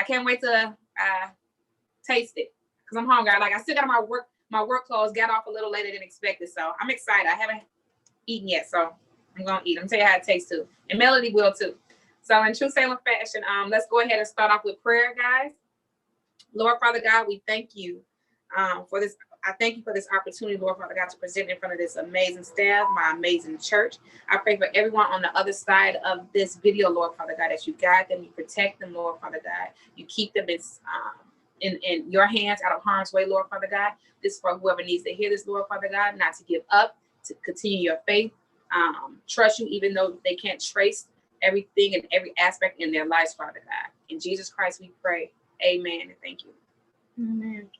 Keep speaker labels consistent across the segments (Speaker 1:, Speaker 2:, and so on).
Speaker 1: I can't wait to taste it because I'm hungry. Like, I still got my work clothes, got off a little later than expected. So I'm excited. I haven't eaten yet, so I'm gonna eat. I'm gonna tell you how it tastes too. And Melody will too. So in true Salem fashion, let's go ahead and start off with prayer, guys. Lord Father God, we thank you for this. I thank you for this opportunity, Lord Father God, to present in front of this amazing staff, my amazing church. I pray for everyone on the other side of this video, Lord Father God, that you guide them, you protect them, Lord Father God. You keep them in your hands, out of harm's way, Lord Father God. This is for whoever needs to hear this, Lord Father God, not to give up, to continue your faith, trust you, even though they can't trace everything and every aspect in their lives, Father God. In Jesus Christ, we pray. Amen. And thank you. Amen.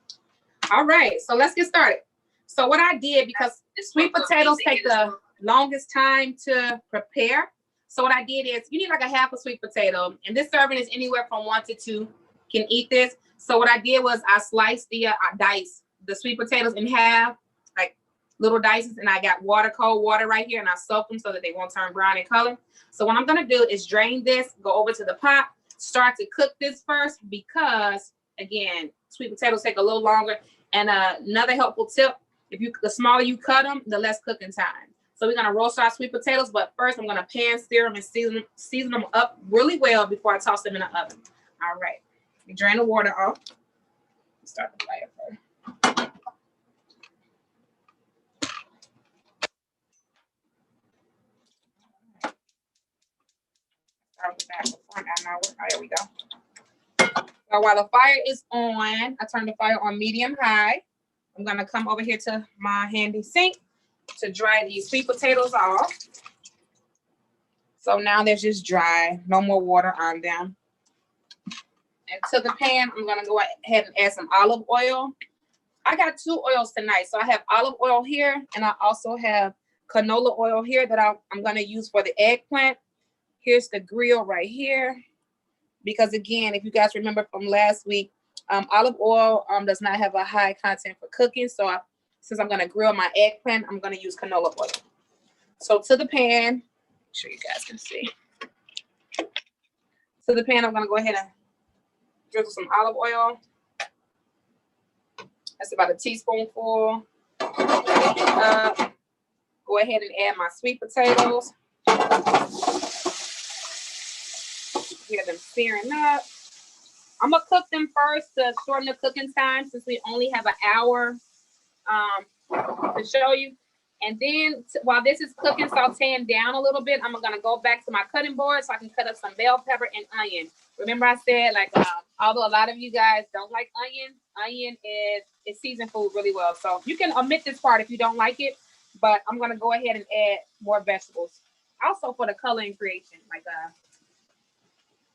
Speaker 1: All right, so let's get started. So what I did, because sweet potatoes take the longest time to prepare. So what I did is, you need like a half a sweet potato, and this serving is anywhere from 1 to 2 can eat this. So what I did was I sliced dice the sweet potatoes in half, like little dices, and I got cold water right here, and I soak them so that they won't turn brown in color. So what I'm gonna do is drain this, go over to the pot, start to cook this first, because again, sweet potatoes take a little longer. And another helpful tip, the smaller you cut them, the less cooking time. So we're gonna roast our sweet potatoes, but first I'm gonna pan sear them and season them up really well before I toss them in the oven. All right, we drain the water off. Start the fire first. There we go. So while the fire is on, I turn the fire on medium high. I'm gonna come over here to my handy sink to dry these sweet potatoes off. So now they're just dry, no more water on them. And to the pan, I'm gonna go ahead and add some olive oil. I got 2 oils tonight. So I have olive oil here, and I also have canola oil here that I'm gonna use for the eggplant. Here's the grill right here. Because again, if you guys remember from last week, olive oil does not have a high content for cooking. So since I'm going to grill my eggplant, I'm going to use canola oil. So to the pan, make sure you guys can see. To the pan, I'm going to go ahead and drizzle some olive oil. That's about a teaspoonful. Go ahead and add my sweet potatoes. Hear them searing up. I'm gonna cook them first to shorten the cooking time, since we only have an hour to show you. And then while this is cooking, sauteing down a little bit, I'm gonna go back to my cutting board so I can cut up some bell pepper and onion. Remember I said, like, although a lot of you guys don't like onion is seasoned food really well. So you can omit this part if you don't like it, but I'm gonna go ahead and add more vegetables. Also for the color and creation, like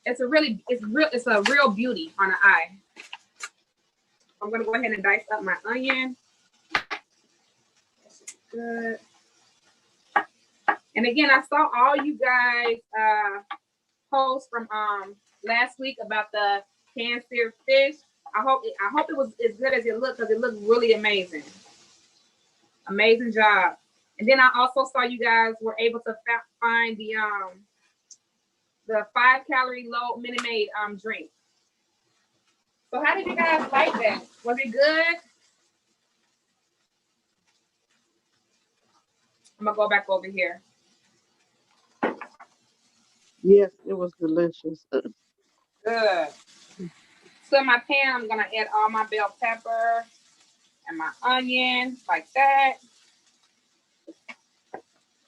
Speaker 1: it's a real beauty on the eye. I'm gonna go ahead and dice up my onion. This is good. And again, I saw all you guys posts from last week about the pan-seared fish. I hope it was as good as it looked, because it looked really amazing. Amazing job. And then I also saw you guys were able to find the 5-calorie low Minute Maid drink. So how did you guys like that? Was it good? I'm gonna go back over here.
Speaker 2: Yes, it was delicious.
Speaker 1: Good. So in my pan, I'm gonna add all my bell pepper and my onion like that,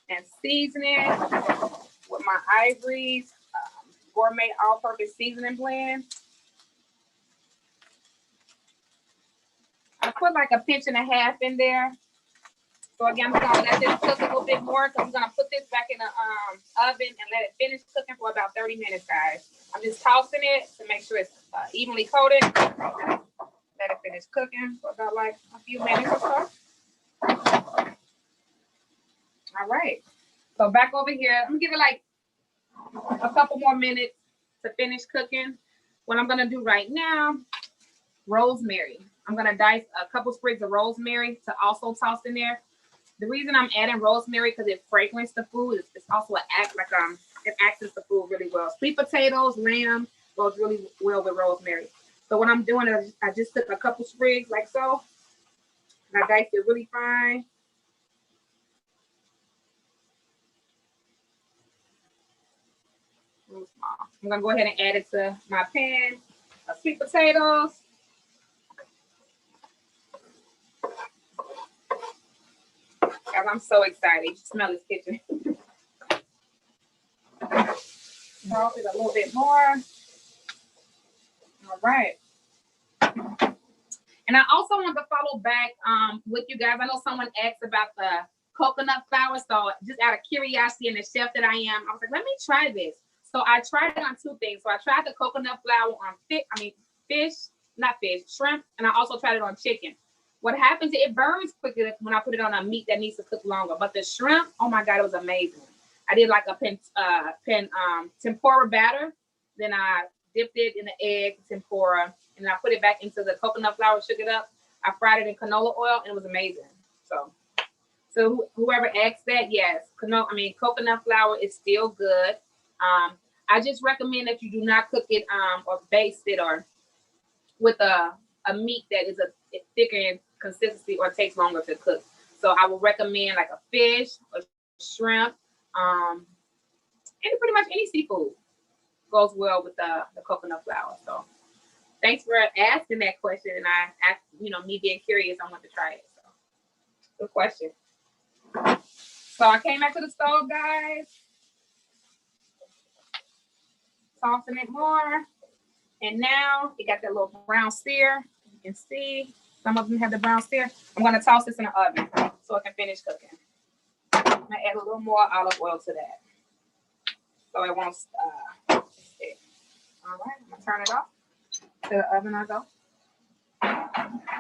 Speaker 1: and season it with my Ivoire's gourmet all-purpose seasoning blend. I put like a pinch and a half in there. So again, I'm gonna let this cook a little bit more, because I'm gonna put this back in the oven and let it finish cooking for about 30 minutes, guys. I'm just tossing it to make sure it's evenly coated. Let it finish cooking for about like a few minutes or so. All right. So back over here, I'm gonna give it like a couple more minutes to finish cooking. What I'm gonna do right now, rosemary. I'm gonna dice a couple sprigs of rosemary to also toss in there. The reason I'm adding rosemary, because it fragrances the food. It's also it accents the food really well. Sweet potatoes, lamb, goes really well with rosemary. So what I'm doing is I just took a couple sprigs like so, and I diced it really fine. Really small. I'm gonna go ahead and add it to my pan of sweet potatoes. Guys, I'm so excited. You smell this kitchen. Salt it a little bit more. All right. And I also want to follow back with you guys. I know someone asked about the coconut flour. So just out of curiosity and the chef that I am, I was like, let me try this. So I tried it on two things. So I tried the coconut flour on shrimp, and I also tried it on chicken. What happens, it burns quickly when I put it on a meat that needs to cook longer. But the shrimp, oh my God, it was amazing. I did like a tempura batter. Then I dipped it in the egg tempura, and then I put it back into the coconut flour, shook it up. I fried it in canola oil, and it was amazing. So whoever asked that, yes, coconut flour is still good. I just recommend that you do not cook it or baste it or with a meat that is a thicker in consistency or takes longer to cook. So I would recommend like a fish or shrimp, and pretty much any seafood goes well with the coconut flour. So thanks for asking that question. And me being curious, I want to try it. So good question. So I came back to the stove, guys. Tossing it more. And now it got that little brown sear. You can see some of them have the brown sear. I'm going to toss this in the oven so it can finish cooking. I'm going to add a little more olive oil to that so it won't stick. All right, I'm going to turn it off. To the oven I go.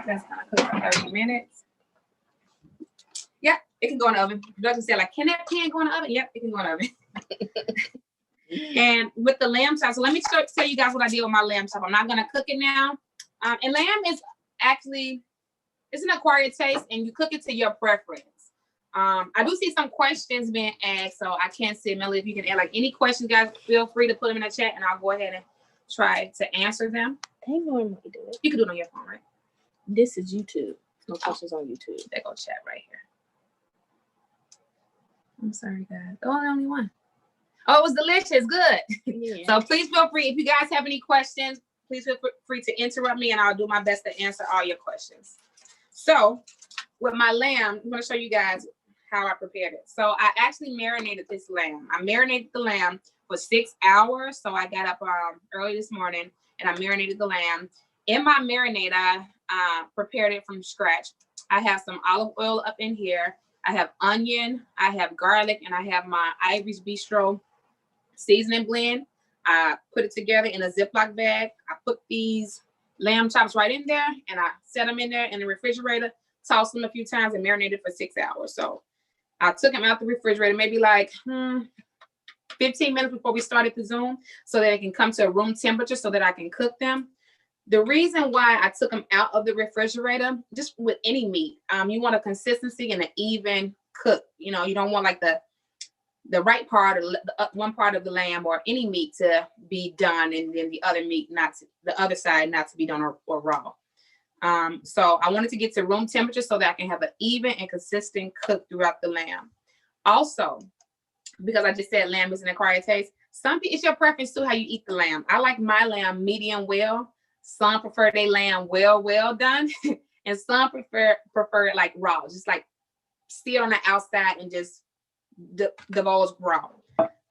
Speaker 1: That's going to cook for 30 minutes. Yep, it can go in the oven. Doesn't say like, can that pan go in the oven? Yep, it can go in the oven. And with the lamb chop, so let me tell you guys what I did with my lamb chop. I'm not going to cook it now. And lamb is actually, it's an acquired taste, and you cook it to your preference. I do see some questions being asked, so I can't see, Melody, if you can add like any questions, guys, feel free to put them in the chat, and I'll go ahead and try to answer them.
Speaker 3: They normally do it.
Speaker 1: You can do it on your phone, right?
Speaker 3: This is YouTube. No questions on YouTube.
Speaker 1: There go chat right here. I'm sorry, guys. Oh, the only one. Oh, it was delicious. Good.
Speaker 3: Yeah.
Speaker 1: So please feel free. If you guys have any questions, please feel free to interrupt me, and I'll do my best to answer all your questions. So with my lamb, I'm going to show you guys how I prepared it. So I actually marinated this lamb. I marinated the lamb for 6 hours. So I got up early this morning, and I marinated the lamb. In my marinade, I prepared it from scratch. I have some olive oil up in here. I have onion, I have garlic, and I have my Ivorie's Bistro seasoning blend. I put it together in a Ziploc bag. I put these lamb chops right in there, and I set them in there in the refrigerator, tossed them a few times, and marinated for 6 hours. So I took them out the refrigerator maybe like 15 minutes before we started the Zoom, so that it can come to a room temperature so that I can cook them. The reason why I took them out of the refrigerator, just with any meat, you want a consistency and an even cook. You know, you don't want like the right part, or the one part of the lamb or any meat to be done, and then the other meat the other side not to be done or raw. So I wanted to get to room temperature so that I can have an even and consistent cook throughout the lamb. Also, because I just said lamb is an acquired taste, it's your preference too how you eat the lamb. I like my lamb medium well. Some prefer their lamb well done, and some prefer it like raw, just like seared on the outside and just divulge raw.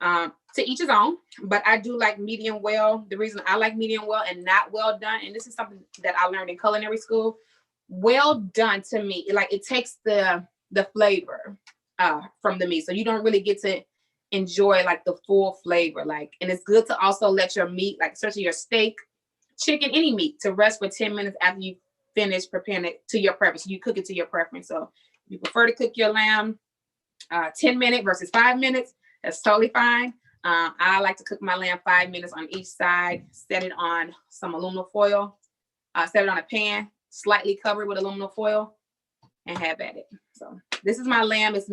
Speaker 1: To each his own, but I do like medium well. The reason I like medium well and not well done, and this is something that I learned in culinary school, well done to me, it takes the flavor from the meat, so you don't really get to enjoy like the full flavor. And it's good to also let your meat, like especially your steak, chicken, any meat, to rest for 10 minutes after you finish preparing it to your preference. You cook it to your preference. So if you prefer to cook your lamb 10 minutes versus 5 minutes, that's totally fine. I like to cook my lamb 5 minutes on each side, set it on some aluminum foil, set it on a pan, slightly covered with aluminum foil, and have at it. So this is my lamb. It's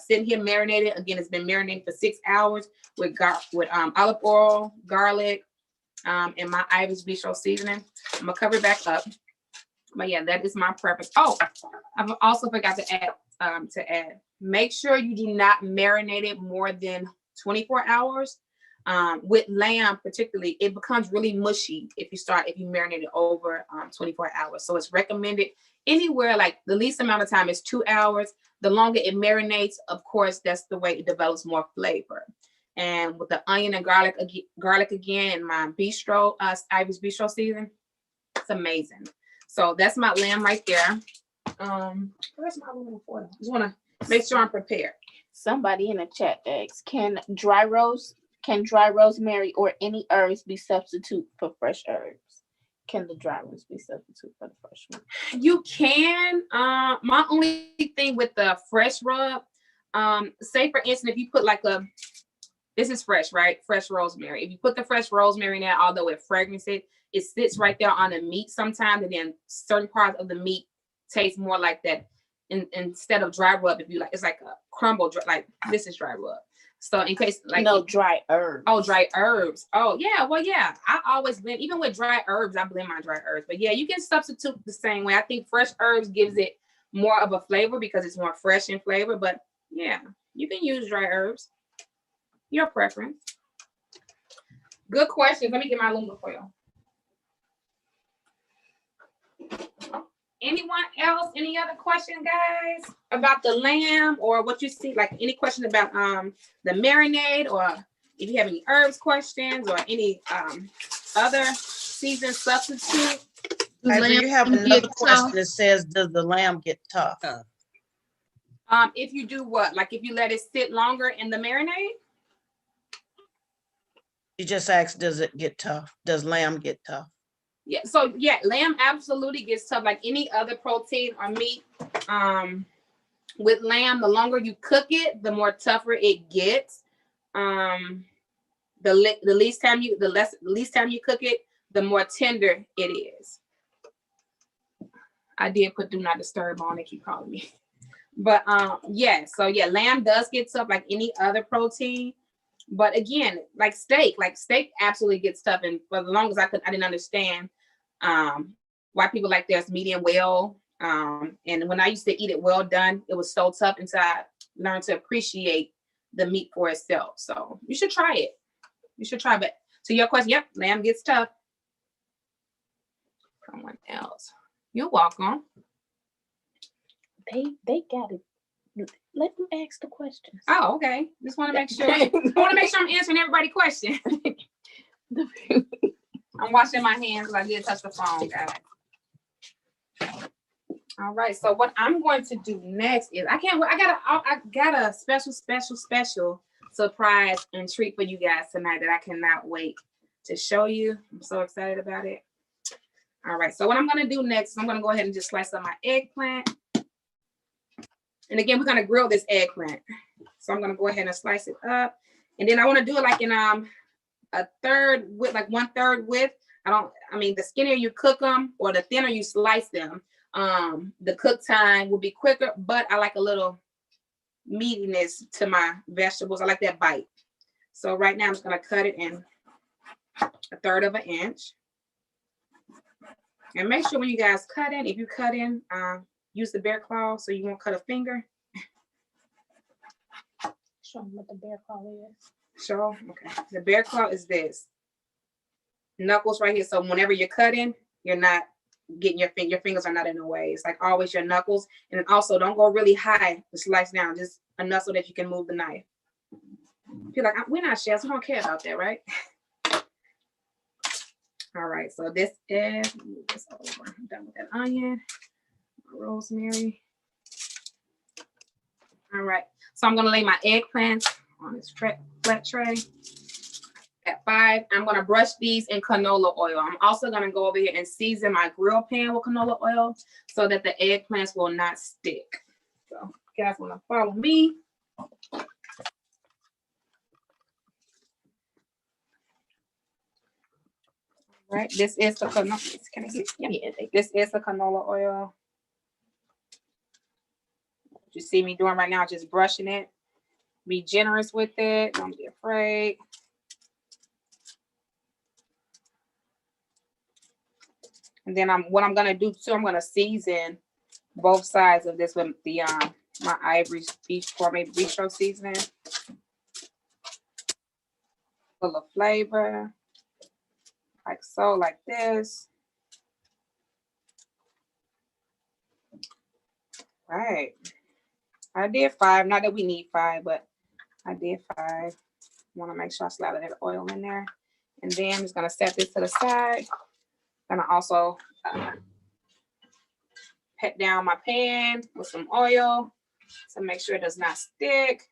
Speaker 1: sitting here marinated. Again, it's been marinated for 6 hours with olive oil, garlic, and my Ivoire Bistro seasoning. I'm gonna cover it back up. But yeah, that is my preference. Oh, I also forgot to add. Make sure you do not marinate it more than 24 hours. With lamb, particularly, it becomes really mushy if you marinate it over 24 hours. So it's recommended anywhere, like the least amount of time is 2 hours. The longer it marinates, of course, that's the way it develops more flavor. And with the onion and garlic again, and my bistro, Ivoire Bistro season, it's amazing. So that's my lamb right there. Where's my aluminum foil? Just want to make sure I'm prepared.
Speaker 3: Somebody in the chat asks, can dry rosemary or any herbs be substitute for fresh herbs? Can the dry ones be substitute for the fresh one?
Speaker 1: You can. My only thing with the fresh rub, say for instance, if you put like this is fresh, right? Fresh rosemary. If you put the fresh rosemary in there, although it fragrances it sits right there on the meat sometimes, and then certain parts of the meat taste more like that. Instead of dry rub, if you like, it's like a crumble, like this is dry rub. So in case like
Speaker 3: dry herbs.
Speaker 1: Oh, dry herbs. Oh yeah, well yeah. I always blend, even with dry herbs, I blend my dry herbs. But yeah, you can substitute the same way. I think fresh herbs gives it more of a flavor because it's more fresh in flavor. But yeah, you can use dry herbs. Your preference. Good questions. Let me get my aluminum foil. Anyone else? Any other question, guys, about the lamb or what you see? Like any questions about the marinade, or if you have any herbs questions or any other season substitute?
Speaker 4: Ivoire, you have another question that says, does the lamb get tough?
Speaker 1: If you do what? Like if you let it sit longer in the marinade?
Speaker 4: You just asked, does it get tough? Does lamb get tough?
Speaker 1: Yeah, so yeah, lamb absolutely gets tough like any other protein or meat. With lamb, the longer you cook it, the more tougher it gets. The least time you cook it, the more tender it is. I did put do not disturb on. They keep calling me. But yeah, so yeah, lamb does get tough like any other protein. But again, like steak absolutely gets tough. And for the longest I didn't understand why people like theirs medium well. And when I used to eat it well done, it was so tough until I learned to appreciate the meat for itself. So you should try it. You should try. But to your question, yep, lamb gets tough. Someone else. You're welcome.
Speaker 3: They got it. Let them ask the questions.
Speaker 1: Oh, okay. Just want to make sure. I want to make sure I'm answering everybody's question. I'm washing my hands because I did touch the phone, guys. All right. So what I'm going to do next is I got a special surprise and treat for you guys tonight that I cannot wait to show you. I'm so excited about it. All right. So what I'm going to do next is I'm going to go ahead and just slice up my eggplant. And again, we're going to grill this eggplant. So I'm going to go ahead and slice it up. And then I want to do it like in a third width, like 1/3 width. The skinnier you cook them or the thinner you slice them, the cook time will be quicker, but I like a little meatiness to my vegetables. I like that bite. So right now I'm just going to cut it in 1/3 of an inch. And make sure when you guys cut in, if you cut in, use the bear claw so you won't cut a finger.
Speaker 3: Show them what the bear claw is.
Speaker 1: Show? Okay. The bear claw is this. Knuckles right here. So whenever you're cutting, you're not getting your fingers are not in the way. It's like always your knuckles. And then also don't go really high to slice down, just enough so that you can move the knife. You're like, we're not chefs. We don't care about that, right? All right. So this is, move this over. I'm done with that onion. Rosemary. All right, so I'm going to lay my eggplants on this flat tray. At 5, I'm going to brush these in canola oil. I'm also going to go over here and season my grill pan with canola oil so that the eggplants will not stick. So you guys want to follow me. All right, this is the canola. Can I get? Yeah, this is the canola oil. You see me doing right now, just brushing it. Be generous with it. Don't be afraid. And then what I'm gonna do too, I'm gonna season both sides of this with the my Ivory beef gourmet bistro seasoning. Full of flavor. Like so, like this. Right. I did 5. Not that we need 5, but I did 5. Want to make sure I slather that oil in there. And then I'm just going to set this to the side. Gonna also pat down my pan with some oil to make sure it does not stick.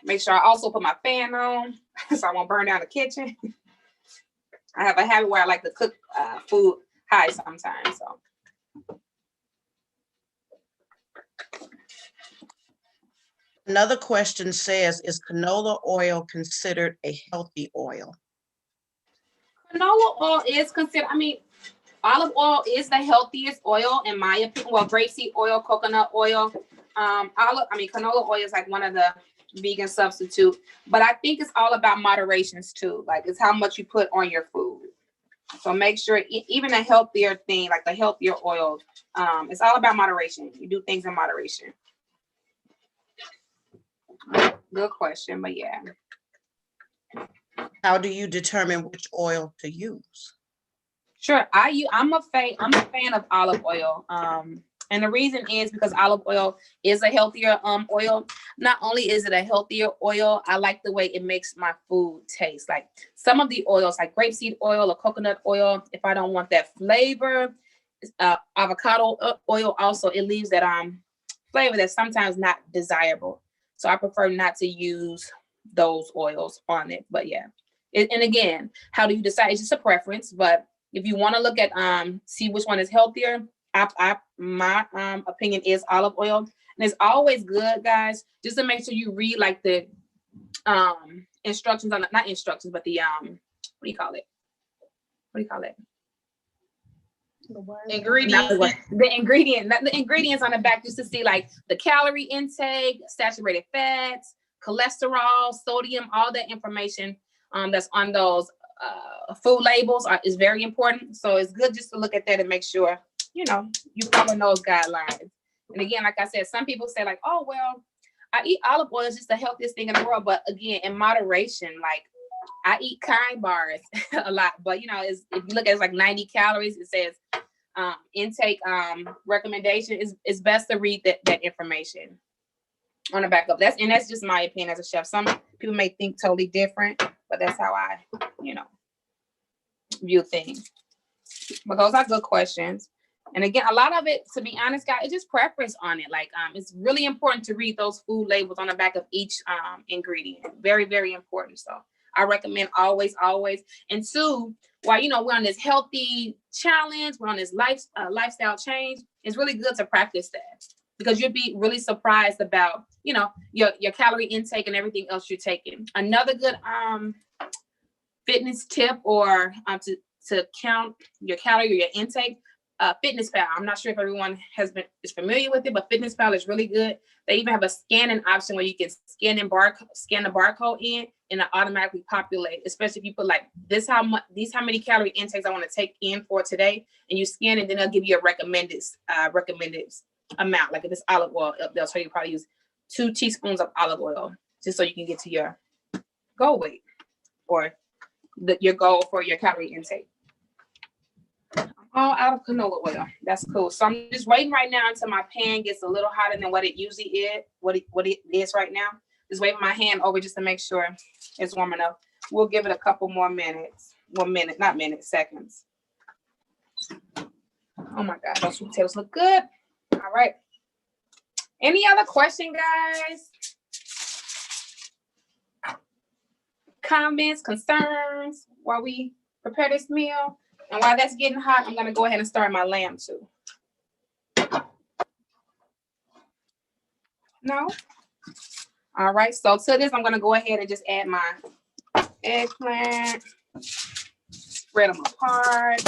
Speaker 1: Make sure I also put my fan on so I won't burn down the kitchen. I have a habit where I like to cook food high sometimes. So
Speaker 4: Another question says, is canola oil considered a healthy oil?
Speaker 1: canola oil is considered, I mean, olive oil is the healthiest oil in my opinion. Well, grapeseed oil, coconut oil. Canola oil is like one of the vegan substitute, but I think it's all about moderations too. Like it's how much you put on your food. So make sure even a healthier thing, like the healthier oil, it's all about moderation. You do things in moderation. Good question, but yeah.
Speaker 4: How do you determine which oil to use?
Speaker 1: Sure, I'm a fan of olive oil. And the reason is because olive oil is a healthier oil. Not only is it a healthier oil, I like the way it makes my food taste. Like some of the oils, like grapeseed oil or coconut oil, if I don't want that flavor, avocado oil also, it leaves that flavor that's sometimes not desirable. So I prefer not to use those oils on it. But yeah, and again, how do you decide? It's just a preference. But if you want to look at see which one is healthier, my opinion is olive oil. And it's always good, guys, just to make sure you read like the instructions on not instructions, but the what do you call it? The ingredients on the back, just to see like the calorie intake, saturated fats, cholesterol, sodium, all that information that's on those food labels is very important. So it's good just to look at that and make sure you follow those guidelines. And again, like I said, some people say like, oh well, I eat olive oil, it's just the healthiest thing in the world. But again, in moderation, like I eat kind bars a lot, but if you look at it's like 90 calories, it says intake recommendation is best to read that information on the back of that's just my opinion as a chef. Some people may think totally different, but that's how I view things. But those are good questions. And again, a lot of it, to be honest, guys, it's just preference on it. Like it's really important to read those food labels on the back of each ingredient. Very, very important. So I recommend always. And two, while we're on this healthy challenge, we're on this lifestyle change, it's really good to practice that, because you'll be really surprised about your calorie intake and everything else you're taking. Another good fitness tip or to count your calorie or your intake, FitnessPal. I'm not sure if everyone is familiar with it, but FitnessPal is really good. They even have a scanning option where you can scan the barcode in, and it automatically populate. Especially if you put like how many calorie intakes I want to take in for today, and you scan it, then they'll give you a recommended amount. Like if it's olive oil, they'll tell you probably use 2 teaspoons of olive oil just so you can get to your goal weight or your goal for your calorie intake. All out of canola oil. That's cool. So I'm just waiting right now until my pan gets a little hotter than what it usually is, what it is right now. Just waving my hand over just to make sure it's warm enough. We'll give it a couple more minutes. 1 minute, not minutes, seconds. Oh my God, those sweet potatoes look good. All right. Any other question, guys? Comments, concerns while we prepare this meal? And while that's getting hot, I'm going to go ahead and start my lamb too. No? All right. So to this, I'm going to go ahead and just add my eggplant. Spread them apart.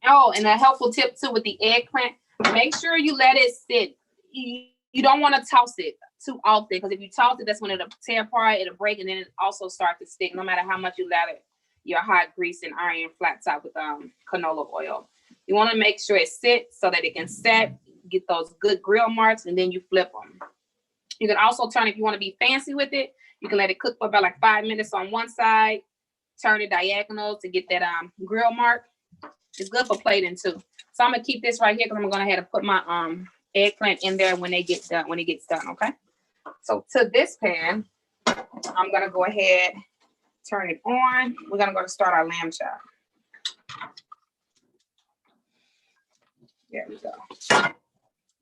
Speaker 1: Oh, and a helpful tip too with the eggplant, make sure you let it sit. You don't want to toss it too often, because if you toss it, that's when it'll tear apart, it'll break, and then it also starts to stick no matter how much you let it your hot grease and iron flat top with canola oil. You want to make sure it sits so that it can set, get those good grill marks, and then you flip them. You can also turn, if you want to be fancy with it, you can let it cook for about like 5 minutes on one side, turn it diagonal to get that grill mark. It's good for plating too. So I'm gonna keep this right here because I'm gonna have to put my eggplant in there when it gets done, okay? So to this pan, I'm gonna go ahead, turn it on. We're gonna go to start our lamb chop. There we go.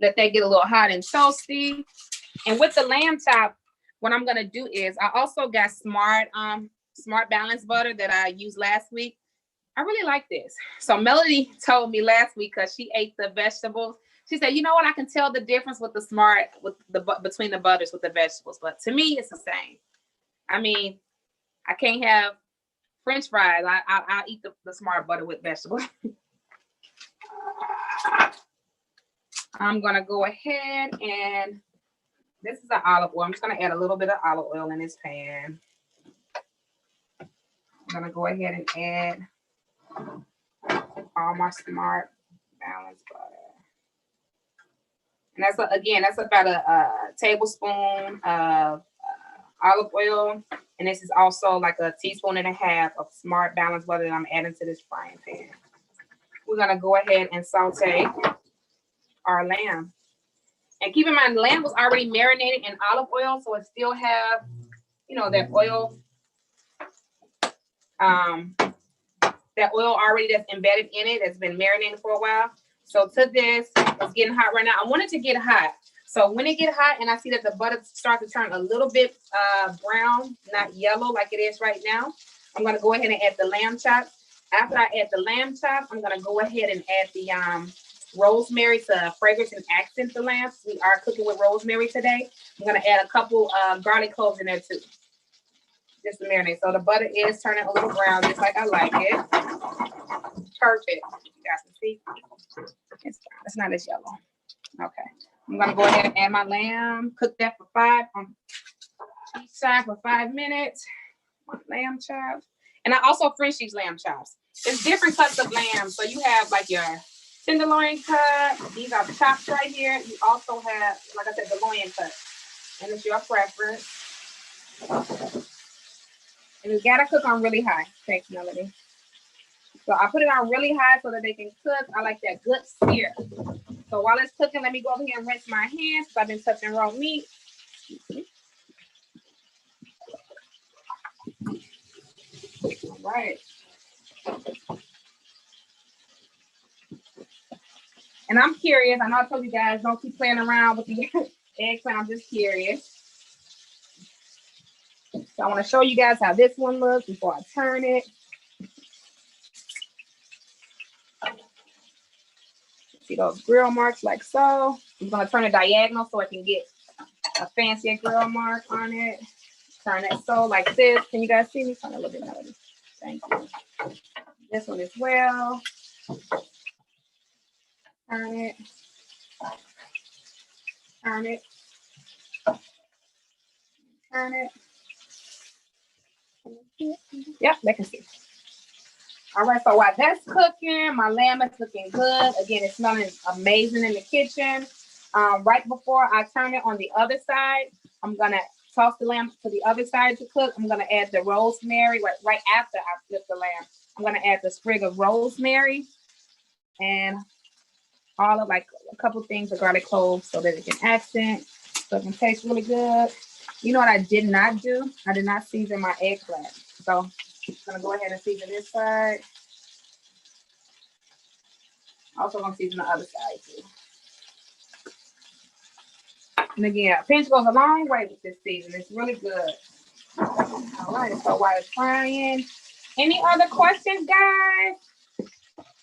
Speaker 1: Let that get a little hot and toasty. And with the lamb chop, what I'm gonna do is I also got Smart Balance butter that I used last week. I really like this. So Melody told me last week because she ate the vegetables. She said, you know what? I can tell the difference with between the butters with the vegetables. But to me, it's the same. I mean, I can't have French fries. I'll eat the Smart butter with vegetables. I'm gonna go ahead and this is an olive oil. I'm just gonna add a little bit of olive oil in this pan. I'm gonna go ahead and add all my Smart Balance butter. And that's about a tablespoon of olive oil. And this is also like a teaspoon and a half of Smart Balance butter that I'm adding to this frying pan. We're gonna go ahead and saute our lamb. And keep in mind, the lamb was already marinated in olive oil, so it still have, you know, that oil already that's embedded in it, that's been marinated for a while. So to this, it's getting hot right now. I want it to get hot. So when it get hot and I see that the butter starts to turn a little bit brown, not yellow like it is right now, I'm gonna go ahead and add the lamb chops. After I add the lamb chops, I'm gonna go ahead and add the rosemary to fragrance and accent the lamb. We are cooking with rosemary today. I'm gonna add a couple garlic cloves in there too, just to marinate. So the butter is turning a little brown, just like I like it. Perfect. You guys can see. It's not as yellow. Okay. I'm gonna go ahead and add my lamb. Cook that for on each side for 5 minutes. My lamb chops. And I also French these lamb chops. There's different cuts of lamb. So you have like your tenderloin cut. These are chops right here. You also have, like I said, the loin cut. And it's your preference. And you gotta cook on really high. Thanks, Melody. So I put it on really high so that they can cook. I like that good sear. So while it's cooking, let me go over here and rinse my hands because I've been touching raw meat. All right. And I'm curious. I know I told you guys don't keep playing around with the eggplant. I'm just curious. So I want to show you guys how this one looks before I turn it. See those grill marks like so. I'm going to turn it diagonal so I can get a fancier grill mark on it. Turn it so like this. Can you guys see me? Turn it a little bit, Melody. Thank you. This one as well. Turn it. Turn it. Turn it. Yep, they can see. All right, so while that's cooking, my lamb is looking good. Again, it's smelling amazing in the kitchen. Right before I turn it on the other side, I'm gonna toss the lamb to the other side to cook. I'm gonna add the rosemary right after I flip the lamb. I'm gonna add the sprig of rosemary and all of like a couple things of garlic cloves so that it can accent, so it can taste really good. You know what I did not do? I did not season my eggplant. So I'm gonna go ahead and season this side. Also gonna season the other side too. And again, a pinch goes a long way with this season. It's really good. All right, so while it's frying, any other questions, guys?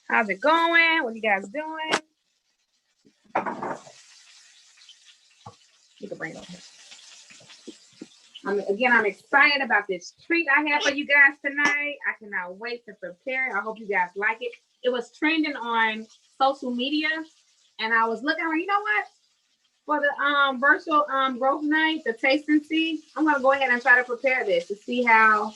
Speaker 1: How's it going? What are you guys doing? You can bring it over. I'm excited about this treat I have for you guys tonight. I cannot wait to prepare it. I hope you guys like it. It was trending on social media, and I was looking around. You know what? For the virtual growth night, the taste and see, I'm gonna go ahead and try to prepare this to see how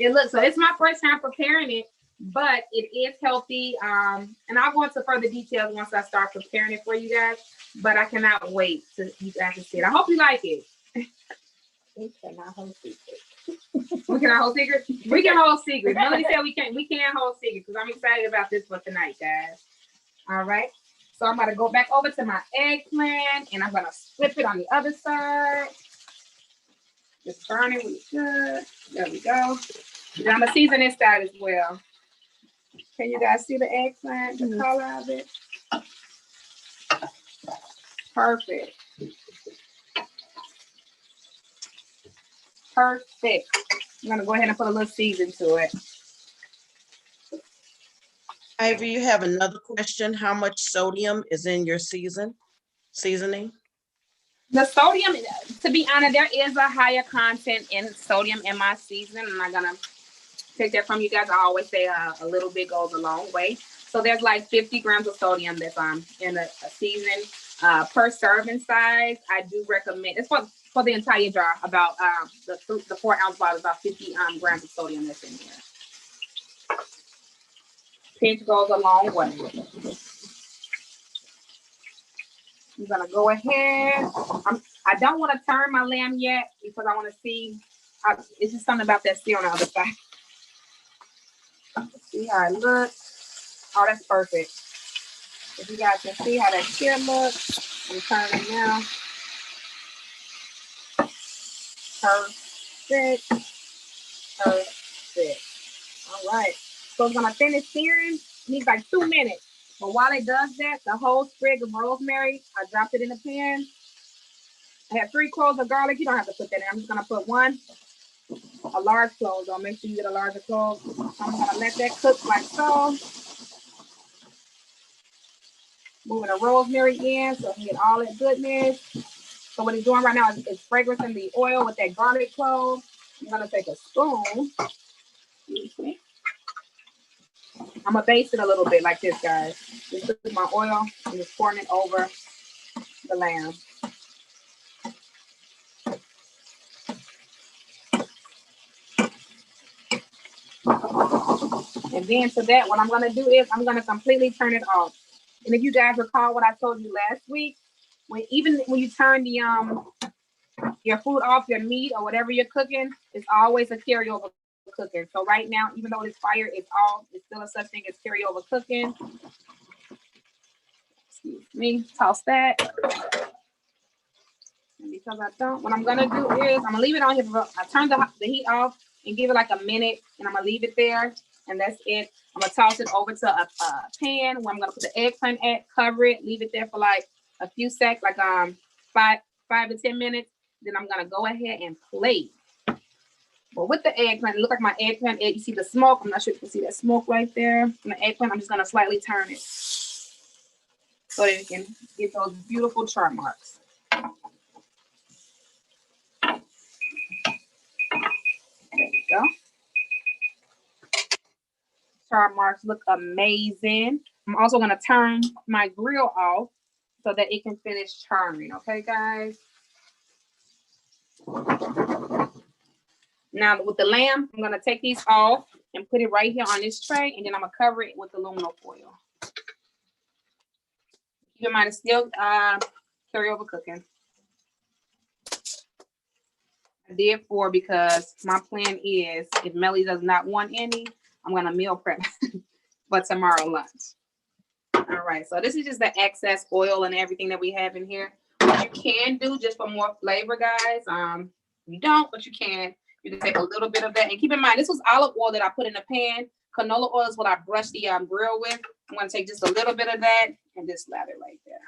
Speaker 1: It looks, so it's my first time preparing it, but it is healthy. And I'll go into further details once I start preparing it for you guys. But I cannot wait to you guys to see it. I hope you like it.
Speaker 3: We cannot hold secrets.
Speaker 1: We can hold secrets. We can hold secrets. Melody said we can't. We can't hold secrets because I'm excited about this for tonight, guys. All right. So I'm gonna go back over to my eggplant and I'm gonna flip it on the other side. Just burn it really good. There we go. And I'm gonna season this side as well. Can you guys see the eggplant, the color of it? Perfect. Perfect. I'm gonna go ahead and put a little season to it.
Speaker 4: Ivy, you have another question. How much sodium is in your seasoning?
Speaker 1: The sodium, to be honest, there is a higher content in sodium in my seasoning. I'm not gonna take that from you guys. I always say a little bit goes a long way. So there's like 50 grams of sodium that's in a seasoning per serving size. I do recommend it's for the entire jar. About the 4-ounce bottle is about 50 grams of sodium that's in here. Pinch goes a long way. I'm gonna go ahead. I don't want to turn my lamb yet because I want to see. It's just something about that sear on the other side. See how it looks. Oh, that's perfect. If you guys can see how that sear looks, I'm turning now. Perfect. Perfect. All right. So it's gonna finish searing. It needs like 2 minutes. But while it does that, the whole sprig of rosemary, I dropped it in the pan. I have 3 cloves of garlic. You don't have to put that in. I'm just gonna put a large clove. So make sure you get a larger clove. I'm gonna let that cook like so. Moving the rosemary in so you get all that goodness. So what it's doing right now is fragrancing the oil with that garlic clove. I'm gonna take a spoon. Excuse me. I'm gonna baste it a little bit like this, guys. This is my oil. I'm just pouring it over the lamb. And then to that, what I'm gonna do is I'm gonna completely turn it off. And if you guys recall what I told you last week, even when you turn the your food off, your meat or whatever you're cooking, it's always a carryover cooking. So right now, even though it's fire, it's still a such thing as carryover cooking. Excuse me, toss that. And because I don't, what I'm gonna do is I'm gonna leave it on here. I turn the heat off and give it like a minute, and I'm gonna leave it there, and that's it. I'm gonna toss it over to a pan where I'm gonna put the eggplant at, cover it, leave it there for like a few seconds, like 5 to 10 minutes. Then I'm gonna go ahead and plate. But with the eggplant, it looks like my eggplant. You see the smoke? I'm not sure if you can see that smoke right there. From the eggplant, I'm just gonna slightly turn it so that you can get those beautiful char marks. There you go. Char marks look amazing. I'm also going to turn my grill off so that it can finish charring. Okay, guys? Now, with the lamb, I'm going to take these off and put it right here on this tray, and then I'm going to cover it with aluminum foil. Keep in mind, it's still carryover cooking. I did 4 because my plan is if Melly does not want any, I'm going to meal prep for tomorrow lunch. All right, so this is just the excess oil and everything that we have in here. What you can do just for more flavor, guys, you don't, but you can. You can take a little bit of that. And keep in mind, this was olive oil that I put in the pan. Canola oil is what I brushed the grill with. I'm going to take just a little bit of that and just lather right there.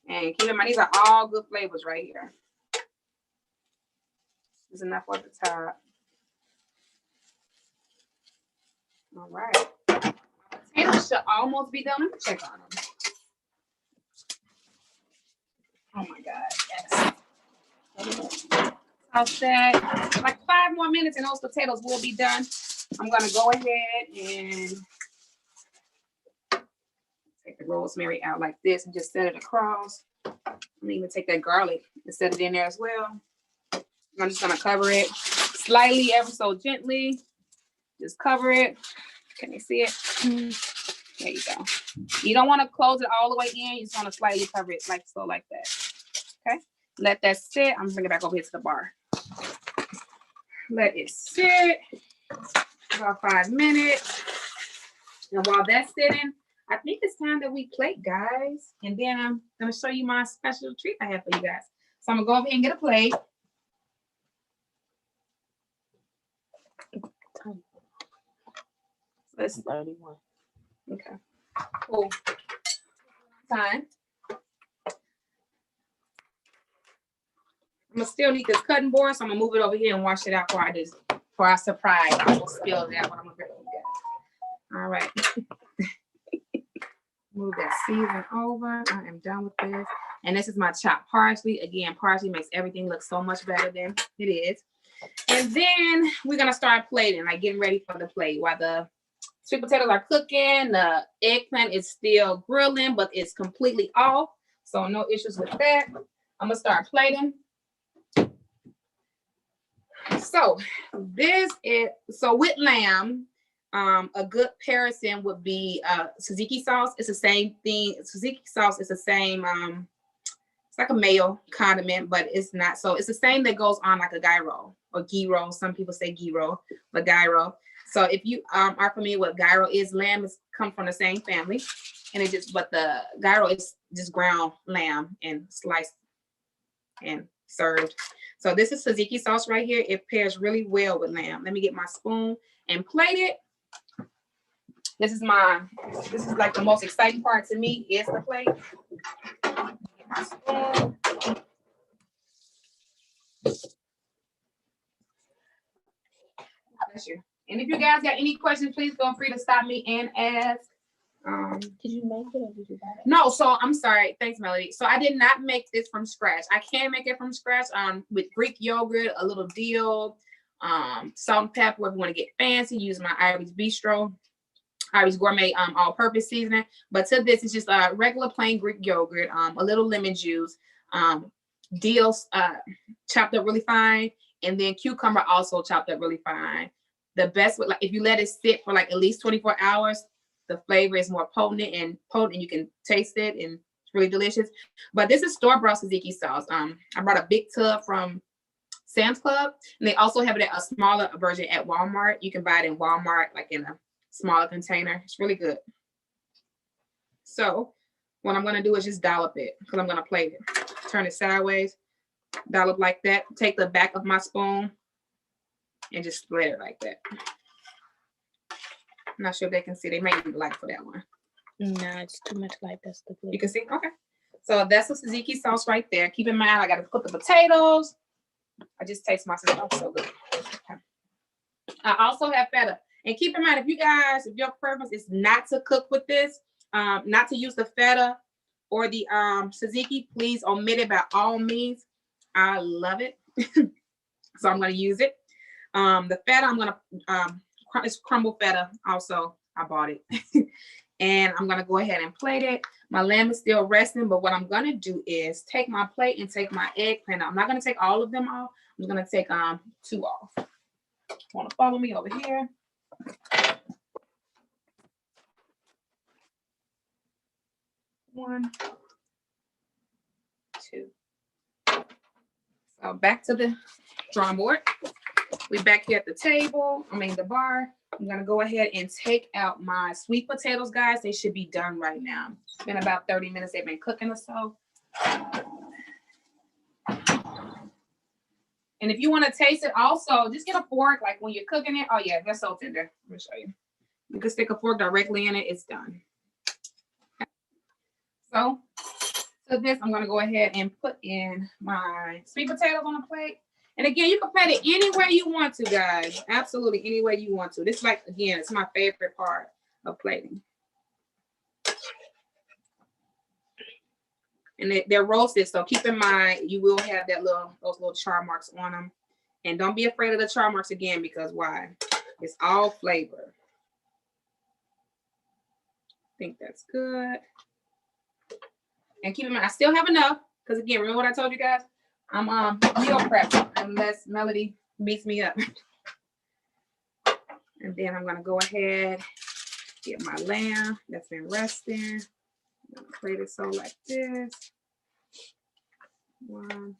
Speaker 1: And keep in mind, these are all good flavors right here. This is enough for the top. All right. Potatoes should almost be done. Let me check on them. Oh my God, yes. Toss that. Like 5 more minutes and those potatoes will be done. I'm going to go ahead and take the rosemary out like this and just set it across. I'm going to even take that garlic and set it in there as well. I'm just gonna cover it slightly, ever so gently. Just cover it. Can you see it? There you go. You don't want to close it all the way in. You just want to slightly cover it like so, like that. Okay. Let that sit. I'm gonna bring it back over here to the bar. Let it sit about 5 minutes. And while that's sitting, I think it's time that we plate, guys. And then I'm gonna show you my special treat I have for you guys. So I'm gonna go over here and get a plate. Let's
Speaker 3: 31.
Speaker 1: okay. Cool. Time. I'm gonna still need this cutting board, so I'm gonna move it over here and wash it out before I surprise. I will spill that when I'm gonna bring it together. All right. Move that season over. I am done with this. And this is my chopped parsley. Again, parsley makes everything look so much better than it is. And then we're gonna start plating, like getting ready for the plate. While the sweet potatoes are cooking, the eggplant is still grilling, but it's completely off. So no issues with that. I'm gonna start plating. So with lamb, a good comparison would be tzatziki sauce. It's the same thing. Tzatziki sauce is the same. It's like a mayo condiment, but it's not. So it's the same that goes on like a gyro or gyro. Some people say gyro, but gyro. So if you are familiar with gyro is, lamb is come from the same family, and but the gyro is just ground lamb and sliced and served. So this is tzatziki sauce right here. It pairs really well with lamb. Let me get my spoon and plate it. This is like the most exciting part to me is the plate. Get my spoon. Bless you. And if you guys got any questions, please feel free to stop me and ask.
Speaker 3: Did you make it or did you buy it?
Speaker 1: No, so I'm sorry. Thanks, Melody. So I did not make this from scratch. I can make it from scratch with Greek yogurt, a little dill, salt and pepper. If you want to get fancy, use my Irish gourmet all-purpose seasoning. But to this, it's just a regular plain Greek yogurt, a little lemon juice, dill chopped up really fine, and then cucumber also chopped up really fine. The best with, like, if you let it sit for like at least 24 hours, the flavor is more potent and you can taste it, and it's really delicious. But this is store-bought tzatziki sauce. I brought a big tub from Sam's Club, and they also have it at a smaller version at Walmart. You can buy it in Walmart, like in a smaller container. It's really good. So what I'm gonna do is just dollop it because I'm gonna plate it. Turn it sideways, dollop like that. Take the back of my spoon and just spread it like that. I'm not sure if they can see. They may need light for that one.
Speaker 3: No, it's too much light. That's the glue.
Speaker 1: You can see? Okay. So that's the tzatziki sauce right there. Keep in mind, I got to cook the potatoes. I just taste my sauce so good. Okay. I also have feta. And keep in mind, if your preference is not to cook with this, not to use the feta or the tzatziki, please omit it by all means. I love it. So I'm going to use it. The feta, I'm going to, it's crumbled feta also. I bought it. And I'm going to go ahead and plate it. My lamb is still resting, but what I'm going to do is take my plate and take my eggplant. I'm not going to take all of them off. I'm going to take 2 off. Want to follow me over here? One, 2. So back to the drawing board. We're back here at the table. The bar. I'm gonna go ahead and take out my sweet potatoes, guys. They should be done right now. It's been about 30 minutes. They've been cooking or so. And if you want to taste it also, just get a fork, like when you're cooking it. Oh yeah, that's so tender. Let me show you. You can stick a fork directly in it. It's done. Okay. So this, I'm gonna go ahead and put in my sweet potatoes on a plate. And again, you can plate it any way you want to, guys. Absolutely any way you want to. This, like, again, it's my favorite part of plating. And they're roasted, so keep in mind you will have those little char marks on them. And don't be afraid of the char marks again, because why? It's all flavor. I think that's good. And keep in mind, I still have enough, because again, remember what I told you guys? I'm meal prep unless Melody beats me up. And then I'm gonna go ahead, get my lamb that's been resting. I'm gonna plate it so like this. One.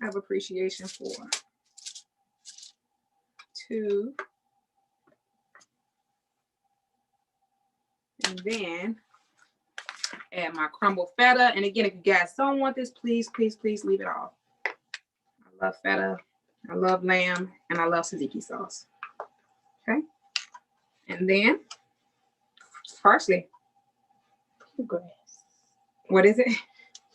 Speaker 1: I have appreciation for. 2. And then add my crumbled feta. And again, if you guys don't want this, please, please, please leave it off. I love feta, I love lamb, and I love tzatziki sauce. Okay. And then parsley.
Speaker 3: Food grass.
Speaker 1: What is it?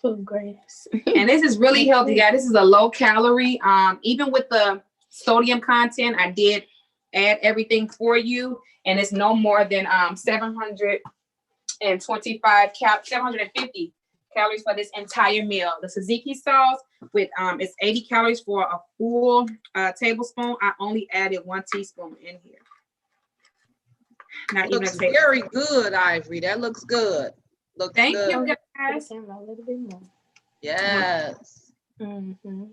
Speaker 3: Food grass.
Speaker 1: And this is really healthy, guys. This is a low calorie. Even with the sodium content, I did add everything for you, and it's no more than 750 calories for this entire meal. The tzatziki sauce with it's 80 calories for a full tablespoon. I only added 1 teaspoon in here. Not
Speaker 5: Looks
Speaker 1: even a
Speaker 5: very good, Ivory. That looks good. Looks
Speaker 1: Thank
Speaker 5: good.
Speaker 1: you, guys.
Speaker 3: A little bit more.
Speaker 5: Yes.
Speaker 3: Mm-hmm.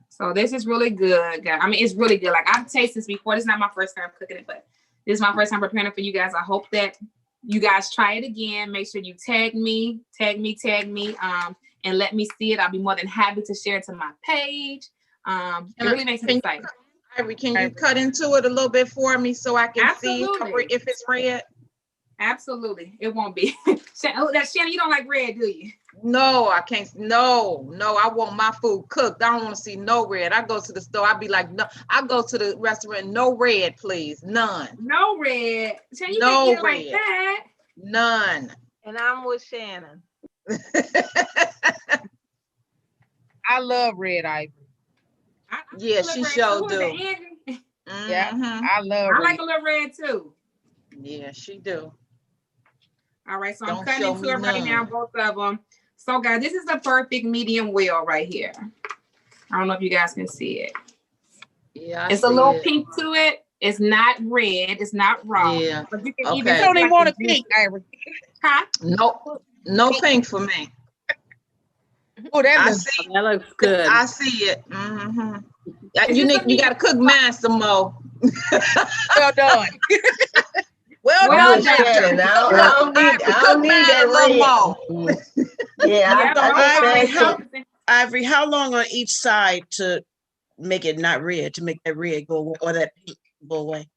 Speaker 1: So this is really good, guys. I mean, it's really good. Like, I've tasted this before. This is not my first time cooking it, but this is my first time preparing it for you guys. I hope that you guys try it again. Make sure you tag me, and let me see it. I'll be more than happy to share it to my page. It really makes me excited.
Speaker 5: Ivory, can you cut into it a little bit for me so I can see if it's red?
Speaker 1: Absolutely. It won't be. Shannon, you don't like red, do you?
Speaker 5: No, I can't. No, I want my food cooked. I don't want to see no red. I go to the store. I be like, no. I go to the restaurant. No red, please. None.
Speaker 1: No red. Shannon, you
Speaker 5: No
Speaker 1: can't get it like
Speaker 5: red.
Speaker 1: that.
Speaker 5: None.
Speaker 6: And I'm with Shannon.
Speaker 7: I love red ivory.
Speaker 1: I
Speaker 5: Yeah,
Speaker 1: like
Speaker 5: she
Speaker 1: red
Speaker 5: sure
Speaker 1: too. Who is
Speaker 5: do.
Speaker 1: that, Andrew?
Speaker 7: Yeah,
Speaker 5: Mhm.
Speaker 7: I love
Speaker 1: I
Speaker 7: red.
Speaker 1: like a little red too.
Speaker 5: Yeah, she do.
Speaker 1: All right, so
Speaker 5: Don't
Speaker 1: I'm cutting
Speaker 5: show
Speaker 1: into
Speaker 5: me
Speaker 1: it right now,
Speaker 5: none.
Speaker 1: both of them. So, guys, this is the perfect medium well right here. I don't know if you guys can see it.
Speaker 5: Yeah, I
Speaker 1: It's a
Speaker 5: see
Speaker 1: little
Speaker 5: it.
Speaker 1: pink to it. It's not red. It's not raw.
Speaker 5: Yeah.
Speaker 1: But you can
Speaker 5: Okay.
Speaker 1: even
Speaker 7: You don't even
Speaker 1: like
Speaker 7: want
Speaker 1: the
Speaker 7: a pink, Ivory.
Speaker 1: Huh?
Speaker 5: No pink for me.
Speaker 7: Oh, that
Speaker 5: I
Speaker 7: looks
Speaker 5: see.
Speaker 2: That looks good.
Speaker 5: I see it. Mm-hmm.
Speaker 1: Is
Speaker 5: You
Speaker 1: this
Speaker 5: got to cook mine some more.
Speaker 7: well done. well
Speaker 1: Well
Speaker 7: done,
Speaker 1: done.
Speaker 7: Shannon.
Speaker 8: I don't need that red. Yeah,
Speaker 1: Yeah,
Speaker 8: I
Speaker 4: Ivory,
Speaker 8: understand too.
Speaker 4: Ivory, how long on each side to make it not red, to make that red go away or that pink go away?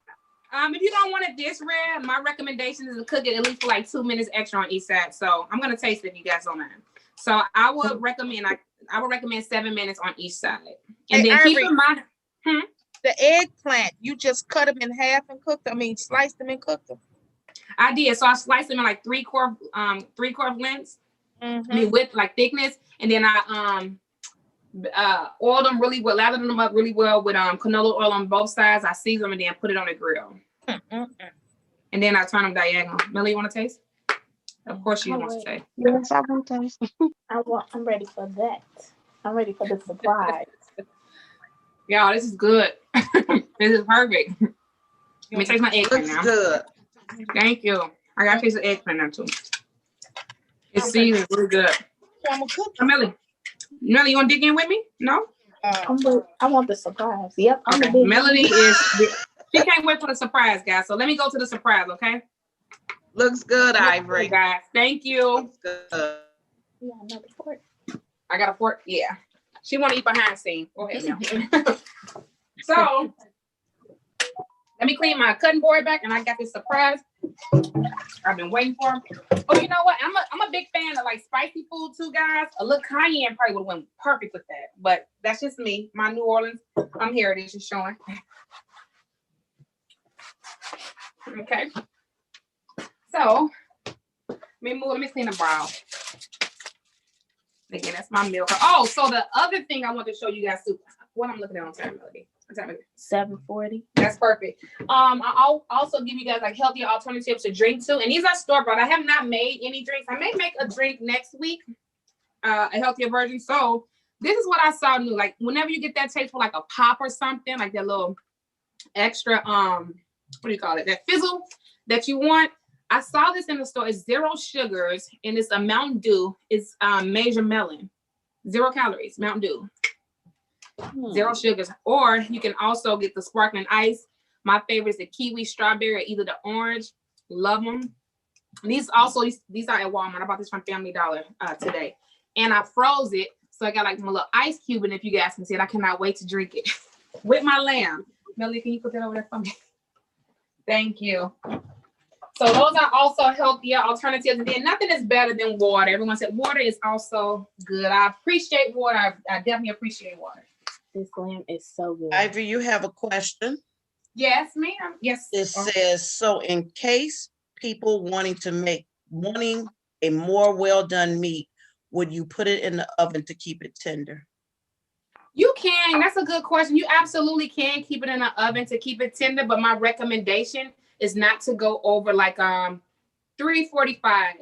Speaker 1: If you don't want it this red, my recommendation is to cook it at least for like 2 minutes extra on each side. So I'm gonna taste it if you guys don't mind. So I would recommend 7 minutes on each side. And
Speaker 7: Hey,
Speaker 1: then keep
Speaker 7: Ivory.
Speaker 1: in mind,
Speaker 7: The eggplant, you just cut them in half and cooked them. I mean, sliced them and cooked them.
Speaker 1: I did. So I sliced them in like 3/4 lengths. I mean, with like thickness, and then I oiled them really well, lathered them up really well with canola oil on both sides. I seasoned them and then put it on the grill, and then I turn them diagonal. Melly, you want to taste? Of course, you want to taste.
Speaker 3: Yes, I want to taste. I'm ready for that. I'm ready for the surprise.
Speaker 1: Y'all, this is good. This is perfect. Let me taste my eggplant
Speaker 5: Looks
Speaker 1: now.
Speaker 5: good.
Speaker 1: Thank you. I got to taste the eggplant now too. It's seasoned really good.
Speaker 7: I'm gonna cook
Speaker 1: Melly, you want to dig in with me? No?
Speaker 3: I want the surprise. Yep. I'm
Speaker 1: Okay.
Speaker 3: a big
Speaker 1: Melody she can't wait for the surprise, guys. So let me go to the surprise, okay?
Speaker 5: Looks good,
Speaker 1: Okay,
Speaker 5: Ivory.
Speaker 1: guys. Thank you.
Speaker 5: Looks good.
Speaker 3: Yeah, another fork.
Speaker 1: I got a fork. Yeah. She want to eat behind the scene. Go ahead now. So let me clean my cutting board back, and I got this surprise I've been waiting for. Oh, you know what? I'm a big fan of like spicy food too, guys. A little cayenne probably would have went perfect with that. But that's just me. My New Orleans. Here it is, just showing. Okay. So let me clean the brown. Again, that's my milk. Oh, so the other thing I want to show you guys too. What I'm looking at on time, Melody.
Speaker 3: 740.
Speaker 1: That's perfect. I'll also give you guys like healthier alternatives to drink too. And these are store bought. I have not made any drinks. I may make a drink next week, a healthier version. So this is what I saw new. Like whenever you get that taste for like a pop or something, like that little extra what do you call it? That fizzle that you want. I saw this in the store. It's 0 sugars and it's a Mountain Dew. It's Major Melon. 0 calories, Mountain Dew. 0 sugars. Or you can also get the sparkling ice. My favorite is the kiwi, strawberry, or either the orange. Love them. These are at Walmart. I bought this from Family Dollar today. And I froze it. So I got like my little ice cube. And if you guys can see it, I cannot wait to drink it with my lamb. Melly, can you put that over there for me? Thank you. So those are also healthier alternatives. And then nothing is better than water. Everyone said water is also good. I appreciate water. I definitely appreciate water.
Speaker 3: This lamb is so good.
Speaker 4: Ivy, you have a question?
Speaker 1: Yes, ma'am. Yes.
Speaker 4: It says, so in case people wanting a more well-done meat, would you put it in the oven to keep it tender?
Speaker 1: You can. That's a good question. You absolutely can keep it in the oven to keep it tender, but my recommendation is not to go over like 345.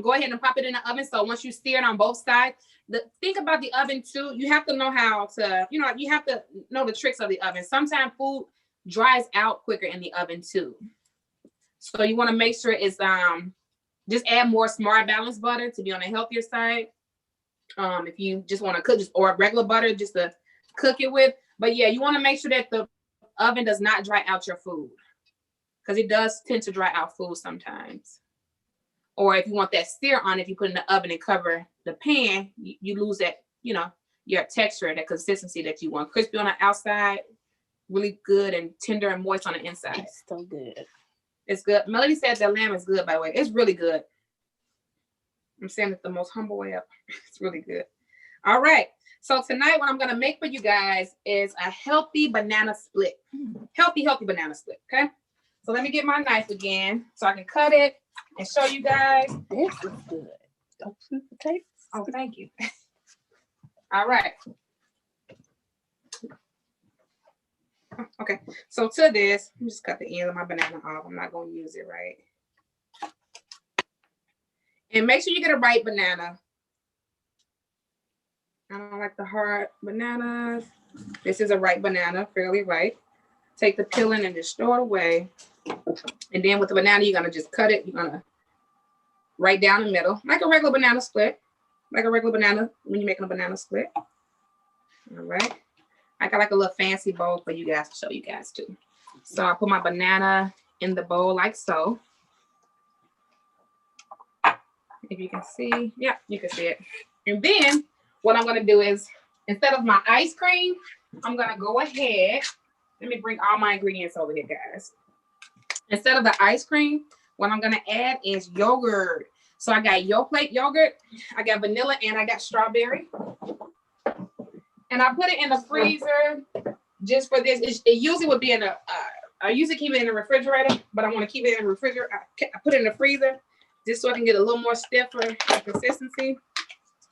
Speaker 1: Go ahead and pop it in the oven. So once you sear it on both sides, think about the oven too. You have to know how to, you have to know the tricks of the oven. Sometimes food dries out quicker in the oven too. So you want to make sure it's just add more smart balanced butter to be on the healthier side. If you just want to cook or regular butter just to cook it with. But yeah, you want to make sure that the oven does not dry out your food, because it does tend to dry out food sometimes. Or if you want that sear on, if you put it in the oven and cover the pan, you lose that, your texture, that consistency that you want. Crispy on the outside, really good and tender and moist on the inside.
Speaker 3: It's so good.
Speaker 1: It's good. Melody said that lamb is good, by the way. It's really good. I'm saying it the most humble way up. It's really good. All right. So tonight, what I'm going to make for you guys is a healthy banana split. Healthy banana split. Okay. So let me get my knife again so I can cut it and show you guys.
Speaker 3: This is good. Don't sweet potatoes.
Speaker 1: Oh, thank you. All right. Okay. So to this, let me just cut the end of my banana off. I'm not going to use it, right? And make sure you get a ripe banana. I don't like the hard bananas. This is a ripe banana, fairly ripe. Take the peeling and just throw it away. And then with the banana, you're going to just cut it. You're going to right down the middle, like a regular banana split. Like a regular banana when you're making a banana split. All right. I got like a little fancy bowl for you guys to show you guys too. So I put my banana in the bowl like so. If you can see, yeah, you can see it. And then what I'm gonna do is, instead of my ice cream, I'm gonna go ahead. Let me bring all my ingredients over here, guys. Instead of the ice cream, what I'm gonna add is yogurt. So I got Yoplait yogurt, I got vanilla, and I got strawberry. And I put it in the freezer just for this. It usually would be in a, I usually keep it in the refrigerator, but I want to keep it in the refrigerator. I put it in the freezer just so I can get a little more stiffer consistency.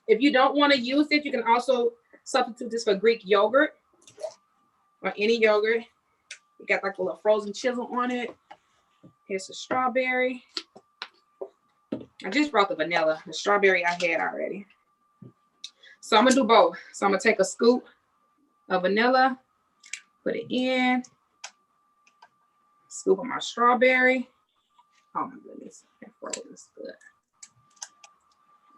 Speaker 1: If you don't want to use it, you can also substitute this for Greek yogurt or any yogurt. You got like a little frozen chisel on it. Here's the strawberry. I just brought the vanilla. The strawberry I had already. So I'm gonna do both. So I'm gonna take a scoop of vanilla, put it in, scoop of my strawberry. Oh my goodness, that frozen is good.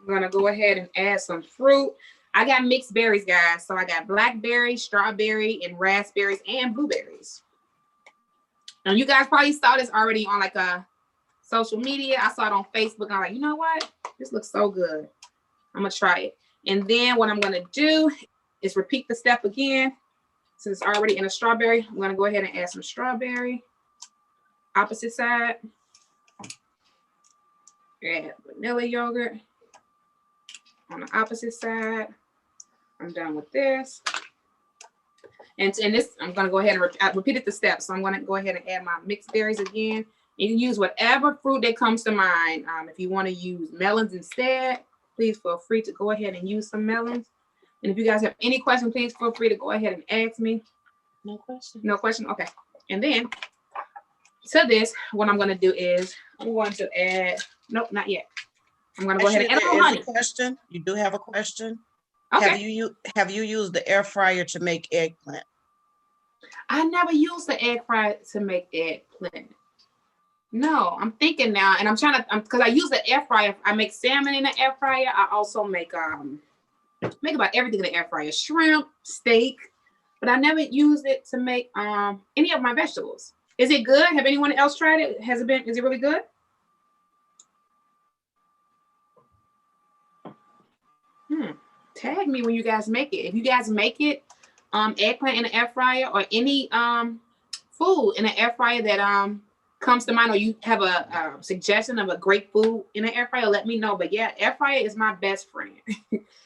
Speaker 1: I'm gonna go ahead and add some fruit. I got mixed berries, guys. So I got blackberry, strawberry, and raspberries and blueberries. And you guys probably saw this already on like a social media. I saw it on Facebook. And I'm like, you know what? This looks so good. I'm gonna try it. And then what I'm gonna do is repeat the step again. Since it's already in a strawberry, I'm gonna go ahead and add some strawberry. Opposite side. Add vanilla yogurt. On the opposite side. I'm done with this. And this, I'm gonna go ahead and I repeated the steps. So I'm gonna go ahead and add my mixed berries again. You can use whatever fruit that comes to mind. If you want to use melons instead, please feel free to go ahead and use some melons. And if you guys have any questions, please feel free to go ahead and ask me.
Speaker 3: No question.
Speaker 1: No question? Okay. And then to this, what I'm going to do is I'm going to add, nope, not yet. I'm going to go ahead and add a honey.
Speaker 4: Question. You do have a question?
Speaker 1: Okay.
Speaker 4: Have you used the air fryer to make eggplant?
Speaker 1: I never used the air fryer to make eggplant. No, I'm thinking now, and I'm trying to, because I use the air fryer. I make salmon in the air fryer. I also make make about everything in the air fryer: shrimp, steak. But I never used it to make any of my vegetables. Is it good? Have anyone else tried it? Has it been? Is it really good? Tag me when you guys make it. If you guys make it, eggplant in the air fryer or any food in the air fryer that comes to mind, or you have a suggestion of a great food in the air fryer, let me know. But yeah, air fryer is my best friend,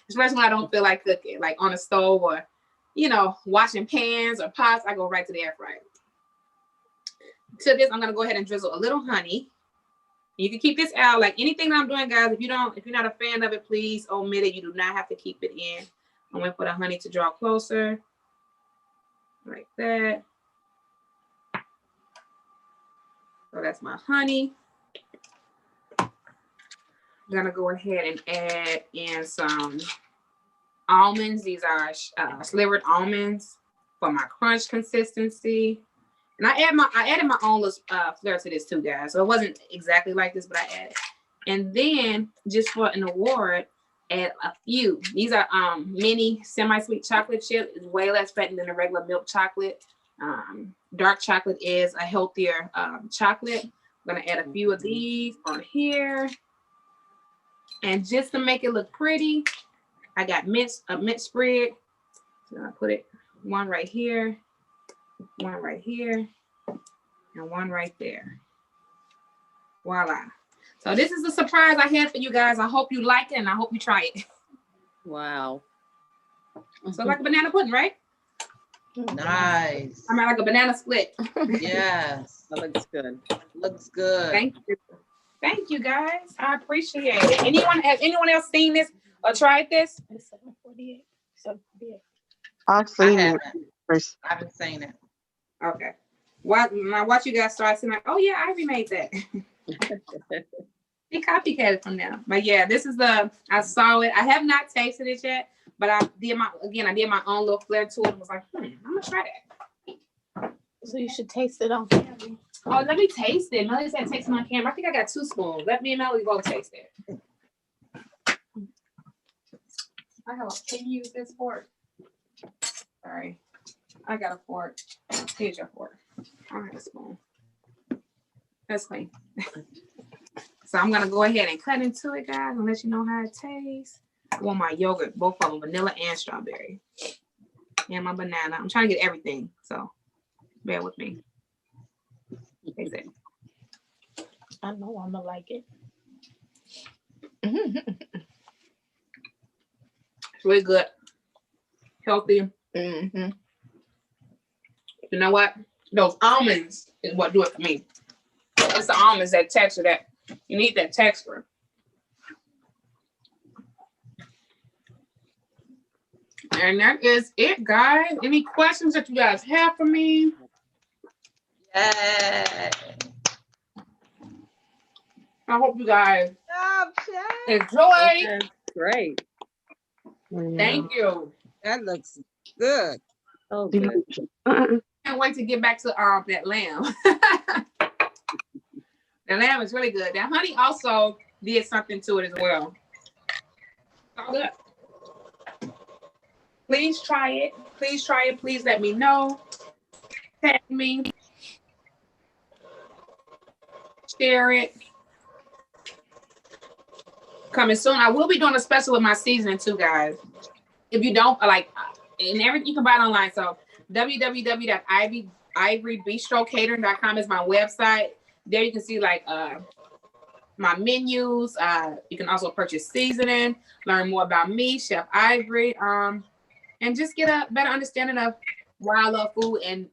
Speaker 1: especially when I don't feel like cooking, like on a stove or, you know, washing pans or pots. I go right to the air fryer. To this, I'm gonna go ahead and drizzle a little honey. You can keep this out. Like anything that I'm doing, guys, if you're not a fan of it, please omit it. You do not have to keep it in. I'm gonna put the honey to draw closer, like that. So that's my honey. I'm gonna go ahead and add in some almonds. These are slivered almonds for my crunch consistency. And I added my own little flair to this too, guys. So it wasn't exactly like this, but I added. And then just for an award, add a few. These are mini semi-sweet chocolate chip. It's way less fatty than the regular milk chocolate. Dark chocolate is a healthier chocolate. I'm gonna add a few of these on here. And just to make it look pretty, I got a mint sprig. So I put it one right here, one right here, and one right there. Voila. So this is the surprise I had for you guys. I hope you like it and I hope you try it.
Speaker 8: Wow.
Speaker 1: So like a banana pudding, right?
Speaker 5: Nice.
Speaker 1: I mean, like a banana split.
Speaker 5: Yes.
Speaker 8: That looks good.
Speaker 5: Looks good.
Speaker 1: Thank you. Thank you, guys. I appreciate it. Has anyone else seen this or tried this?
Speaker 3: It's 7:48. 7:48.
Speaker 2: I've seen it.
Speaker 5: haven't.
Speaker 2: Chris.
Speaker 5: I haven't seen it.
Speaker 1: Okay. Watch you guys start saying like, oh yeah, I remade that. He copycatted from them. But yeah, this is I saw it. I have not tasted it yet, but I did my own little flair to it and was like, I'm gonna try that.
Speaker 3: So you should taste it on camera.
Speaker 1: Oh, let me taste it. Melody said taste it on camera. I think I got 2 spoons. Let me and Melody both taste it. Can you use this fork? Sorry. I got a fork. Here's your fork. I don't have a spoon. That's clean. So I'm gonna go ahead and cut into it, guys, and let you know how it tastes. I want my yogurt, both of them, vanilla and strawberry. And my banana. I'm trying to get everything, so bear with me. Taste it.
Speaker 3: I know I'm gonna like it.
Speaker 1: It's really good. Healthy.
Speaker 3: Mm-hmm.
Speaker 1: You know what? Those almonds is what do it for me. It's the almonds, that texture, that you need that texture. And that is it, guys. Any questions that you guys have for me?
Speaker 5: Yay.
Speaker 1: I hope you guys
Speaker 6: Job, Shay.
Speaker 1: enjoy.
Speaker 8: Okay, great.
Speaker 1: Thank you.
Speaker 7: That looks good.
Speaker 8: Oh, good.
Speaker 1: Can't wait to get back to that lamb. The lamb is really good. That honey also did something to it as well. All good. Please try it. Please try it. Please let me know. Tag me. Share it. Coming soon. I will be doing a special with my seasoning too, guys. If you don't like, and everything, you can buy it online. So www.ivorybistro.catering.com is my website. There you can see like my menus. You can also purchase seasoning, learn more about me, Chef Ivory, and just get a better understanding of why I love food and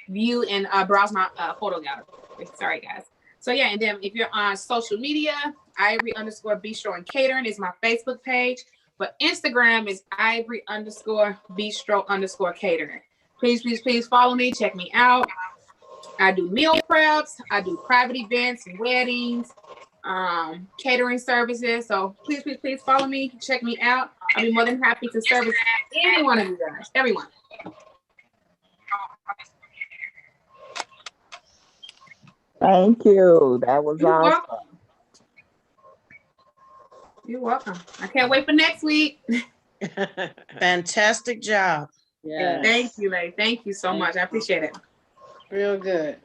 Speaker 1: view and browse my photo gallery. Sorry, guys. So yeah, and then if you're on social media, Ivory_Bistro and Catering is my Facebook page. But Instagram is Ivory_Bistro_Catering. Please, please, please follow me. Check me out. I do meal preps. I do private events, weddings, catering services. So please, please, please follow me. Check me out. I'll be more than happy to service any one of you guys. Everyone.
Speaker 9: Thank you. That was
Speaker 1: You're
Speaker 9: awesome.
Speaker 1: welcome. You're welcome. I can't wait for next week.
Speaker 4: Fantastic job.
Speaker 8: Yeah,
Speaker 1: Thank you, Lay. Thank you so much. I appreciate it.
Speaker 8: real good.